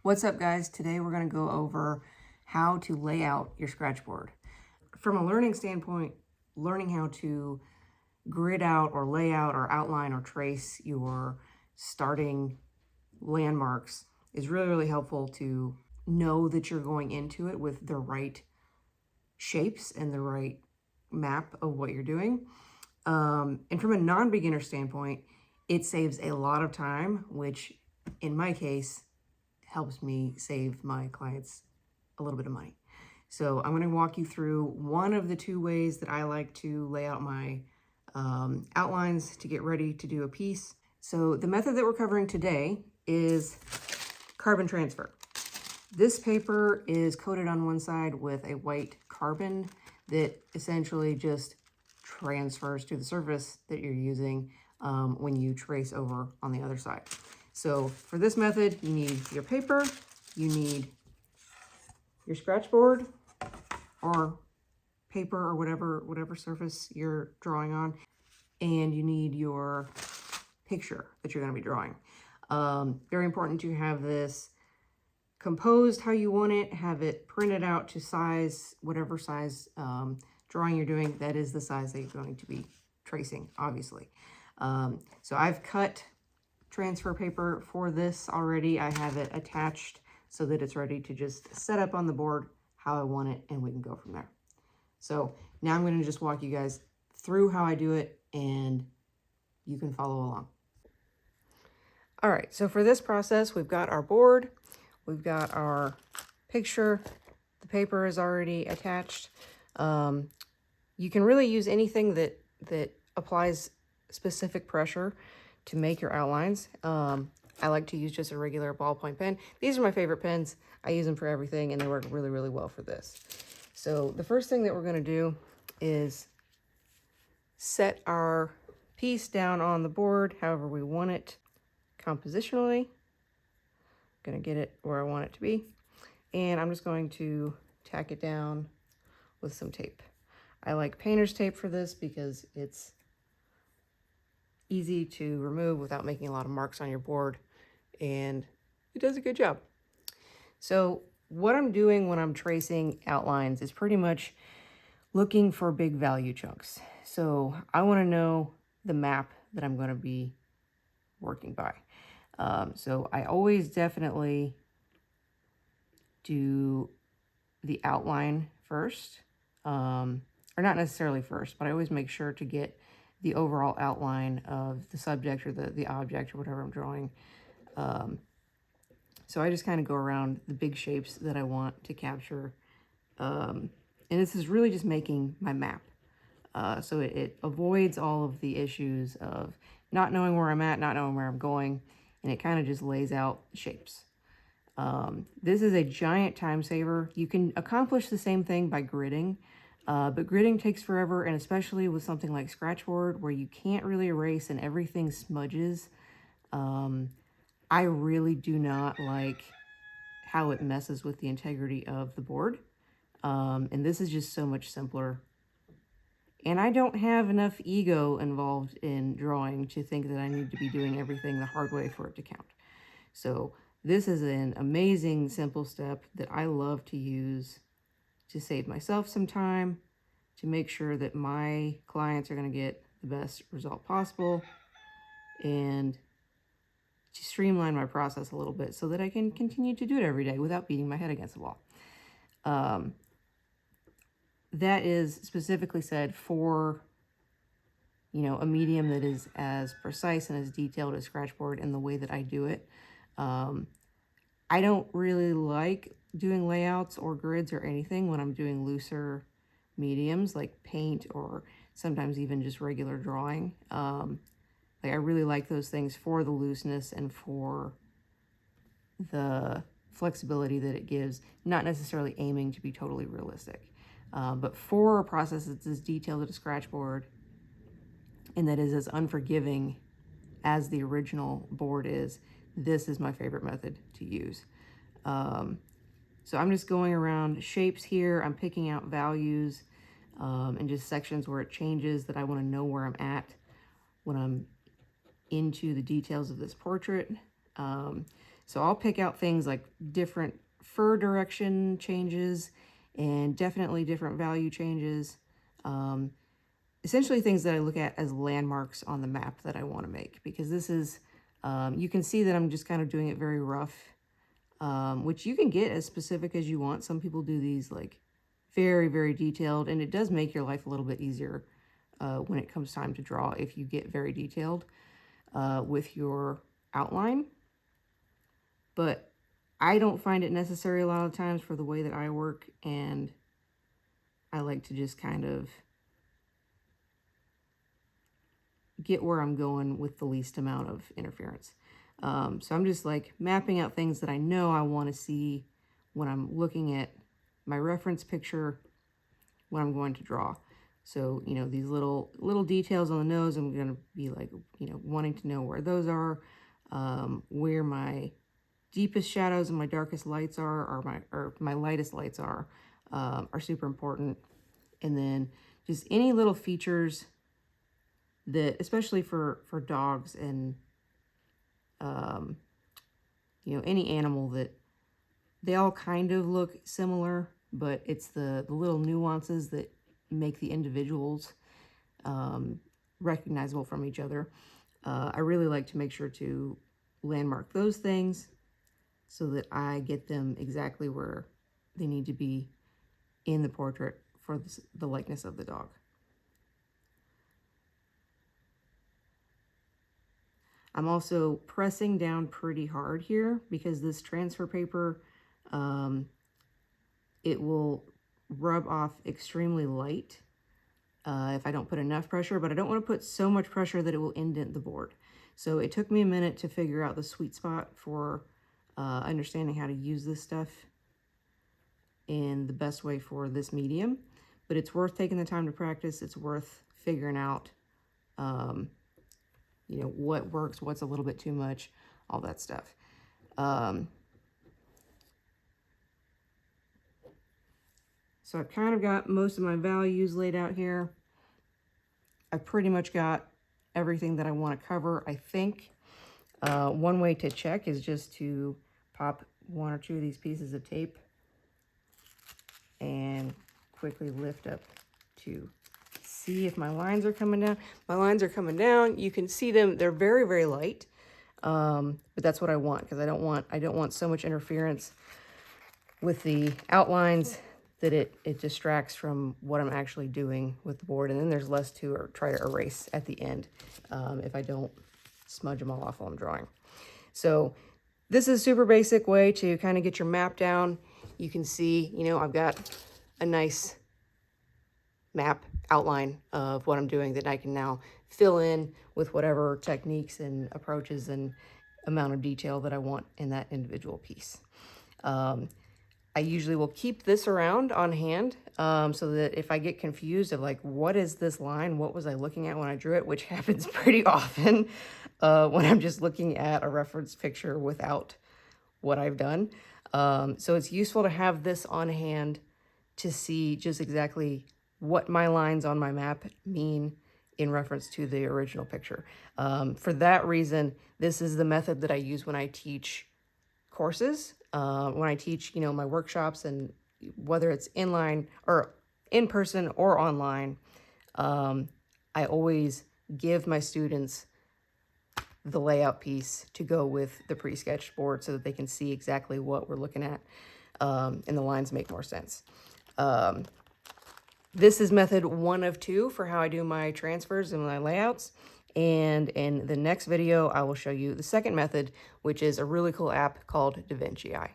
What's up, guys? Today we're going to go over how to lay out your scratch board. From a learning standpoint, learning how to grid out or lay out or outline or trace your starting landmarks is really, really helpful to know that you're going into it with the right shapes and the right map of what you're doing. And from a non-beginner standpoint, it saves a lot of time, which in my case helps me save my clients a little bit of money. So I'm going to walk you through one of the two ways that I like to lay out my outlines to get ready to do a piece. So the method that we're covering today is carbon transfer. This paper is coated on one side with a white carbon that essentially just transfers to the surface that you're using when you trace over on the other side. So for this method, you need your paper, you need your scratch board or paper or whatever surface you're drawing on, and you need your picture that you're going to be drawing. Very important to have this composed how you want it, have it printed out to size, whatever size drawing you're doing, that is the size that you're going to be tracing, obviously. So I've cut transfer paper for this already. I have it attached so that it's ready to just set up on the board how I want it, and we can go from there. So now I'm going to just walk you guys through how I do it, and you can follow along. All right, so for this process, we've got our board, we've got our picture, the paper is already attached. You can really use anything that applies specific pressure to make your outlines. I like to use just a regular ballpoint pen. These are my favorite pens. I use them for everything, and they work really, really well for this. So the first thing that we're going to do is set our piece down on the board however we want it compositionally. Going to get it where I want it to be. And I'm just going to tack it down with some tape. I like painter's tape for this because it's easy to remove without making a lot of marks on your board, and it does a good job. So what I'm doing when I'm tracing outlines is pretty much looking for big value chunks. So I want to know the map that I'm going to be working by. So I always definitely do the outline first, or not necessarily first, but I always make sure to get the overall outline of the subject or the object or whatever I'm drawing. So I just kind of go around the big shapes that I want to capture. And this is really just making my map. So it avoids all of the issues of not knowing where I'm at, not knowing where I'm going, and it kind of just lays out shapes. This is a giant time saver. You can accomplish the same thing by gridding, but gridding takes forever, and especially with something like Scratchboard where you can't really erase and everything smudges. I really do not like how it messes with the integrity of the board. And this is just so much simpler. And I don't have enough ego involved in drawing to think that I need to be doing everything the hard way for it to count. So this is an amazing, simple step that I love to use to save myself some time, to make sure that my clients are going to get the best result possible, and to streamline my process a little bit so that I can continue to do it every day without beating my head against the wall. That is specifically said for, a medium that is as precise and as detailed as Scratchboard in the way that I do it. I don't really like doing layouts or grids or anything when I'm doing looser mediums like paint or sometimes even just regular drawing. I really like those things for the looseness and for the flexibility that it gives, not necessarily aiming to be totally realistic. But for a process that's as detailed as a Scratchboard and that is as unforgiving as the original board is, this is my favorite method to use. So I'm just going around shapes here. I'm picking out values and just sections where it changes that I want to know where I'm at when I'm into the details of this portrait. So I'll pick out things like different fur direction changes and definitely different value changes. Essentially things that I look at as landmarks on the map that I want to make, because this is, you can see that I'm just kind of doing it very rough, which you can get as specific as you want. Some people do these like very, very detailed, and it does make your life a little bit easier when it comes time to draw if you get very detailed with your outline. But I don't find it necessary a lot of times for the way that I work, and I like to just kind of get where I'm going with the least amount of interference. So I'm just like mapping out things that I know I want to see when I'm looking at my reference picture when I'm going to draw. So, you know, these little details on the nose, I'm going to be like, you know, wanting to know where those are, where my deepest shadows and my darkest lights are, or my lightest lights are super important. And then just any little features that, especially for dogs and, you know, any animal, that they all kind of look similar, but it's the little nuances that make the individuals recognizable from each other. I really like to make sure to landmark those things so that I get them exactly where they need to be in the portrait for the likeness of the dog. I'm also pressing down pretty hard here because this transfer paper, it will rub off extremely light if I don't put enough pressure, but I don't want to put so much pressure that it will indent the board. So it took me a minute to figure out the sweet spot for understanding how to use this stuff in the best way for this medium, but it's worth taking the time to practice. It's worth figuring out, you know, what works, what's a little bit too much, all that stuff. So I've kind of got most of my values laid out here. I've pretty much got everything that I want to cover, I think. One way to check is just to pop one or two of these pieces of tape and quickly lift up to see if my lines are coming down. My lines are coming down. You can see them. They're very, very light. But that's what I want, because I don't want so much interference with the outlines that it distracts from what I'm actually doing with the board. And then there's less to try to erase at the end if I don't smudge them all off while I'm drawing. So this is a super basic way to kind of get your map down. You can see, you know, I've got a nice map outline of what I'm doing that I can now fill in with whatever techniques and approaches and amount of detail that I want in that individual piece. I usually will keep this around on hand so that if I get confused of like, what is this line? What was I looking at when I drew it? Which happens pretty often when I'm just looking at a reference picture without what I've done. So it's useful to have this on hand to see just exactly what my lines on my map mean in reference to the original picture. For that reason, this is the method that I use when I teach courses, when I teach, you know, my workshops, and whether it's inline or in person or online, I always give my students the layout piece to go with the pre-sketched board so that they can see exactly what we're looking at, and the lines make more sense. This is method 1 of 2 for how I do my transfers and my layouts. And in the next video, I will show you the second method, which is a really cool app called DaVinci.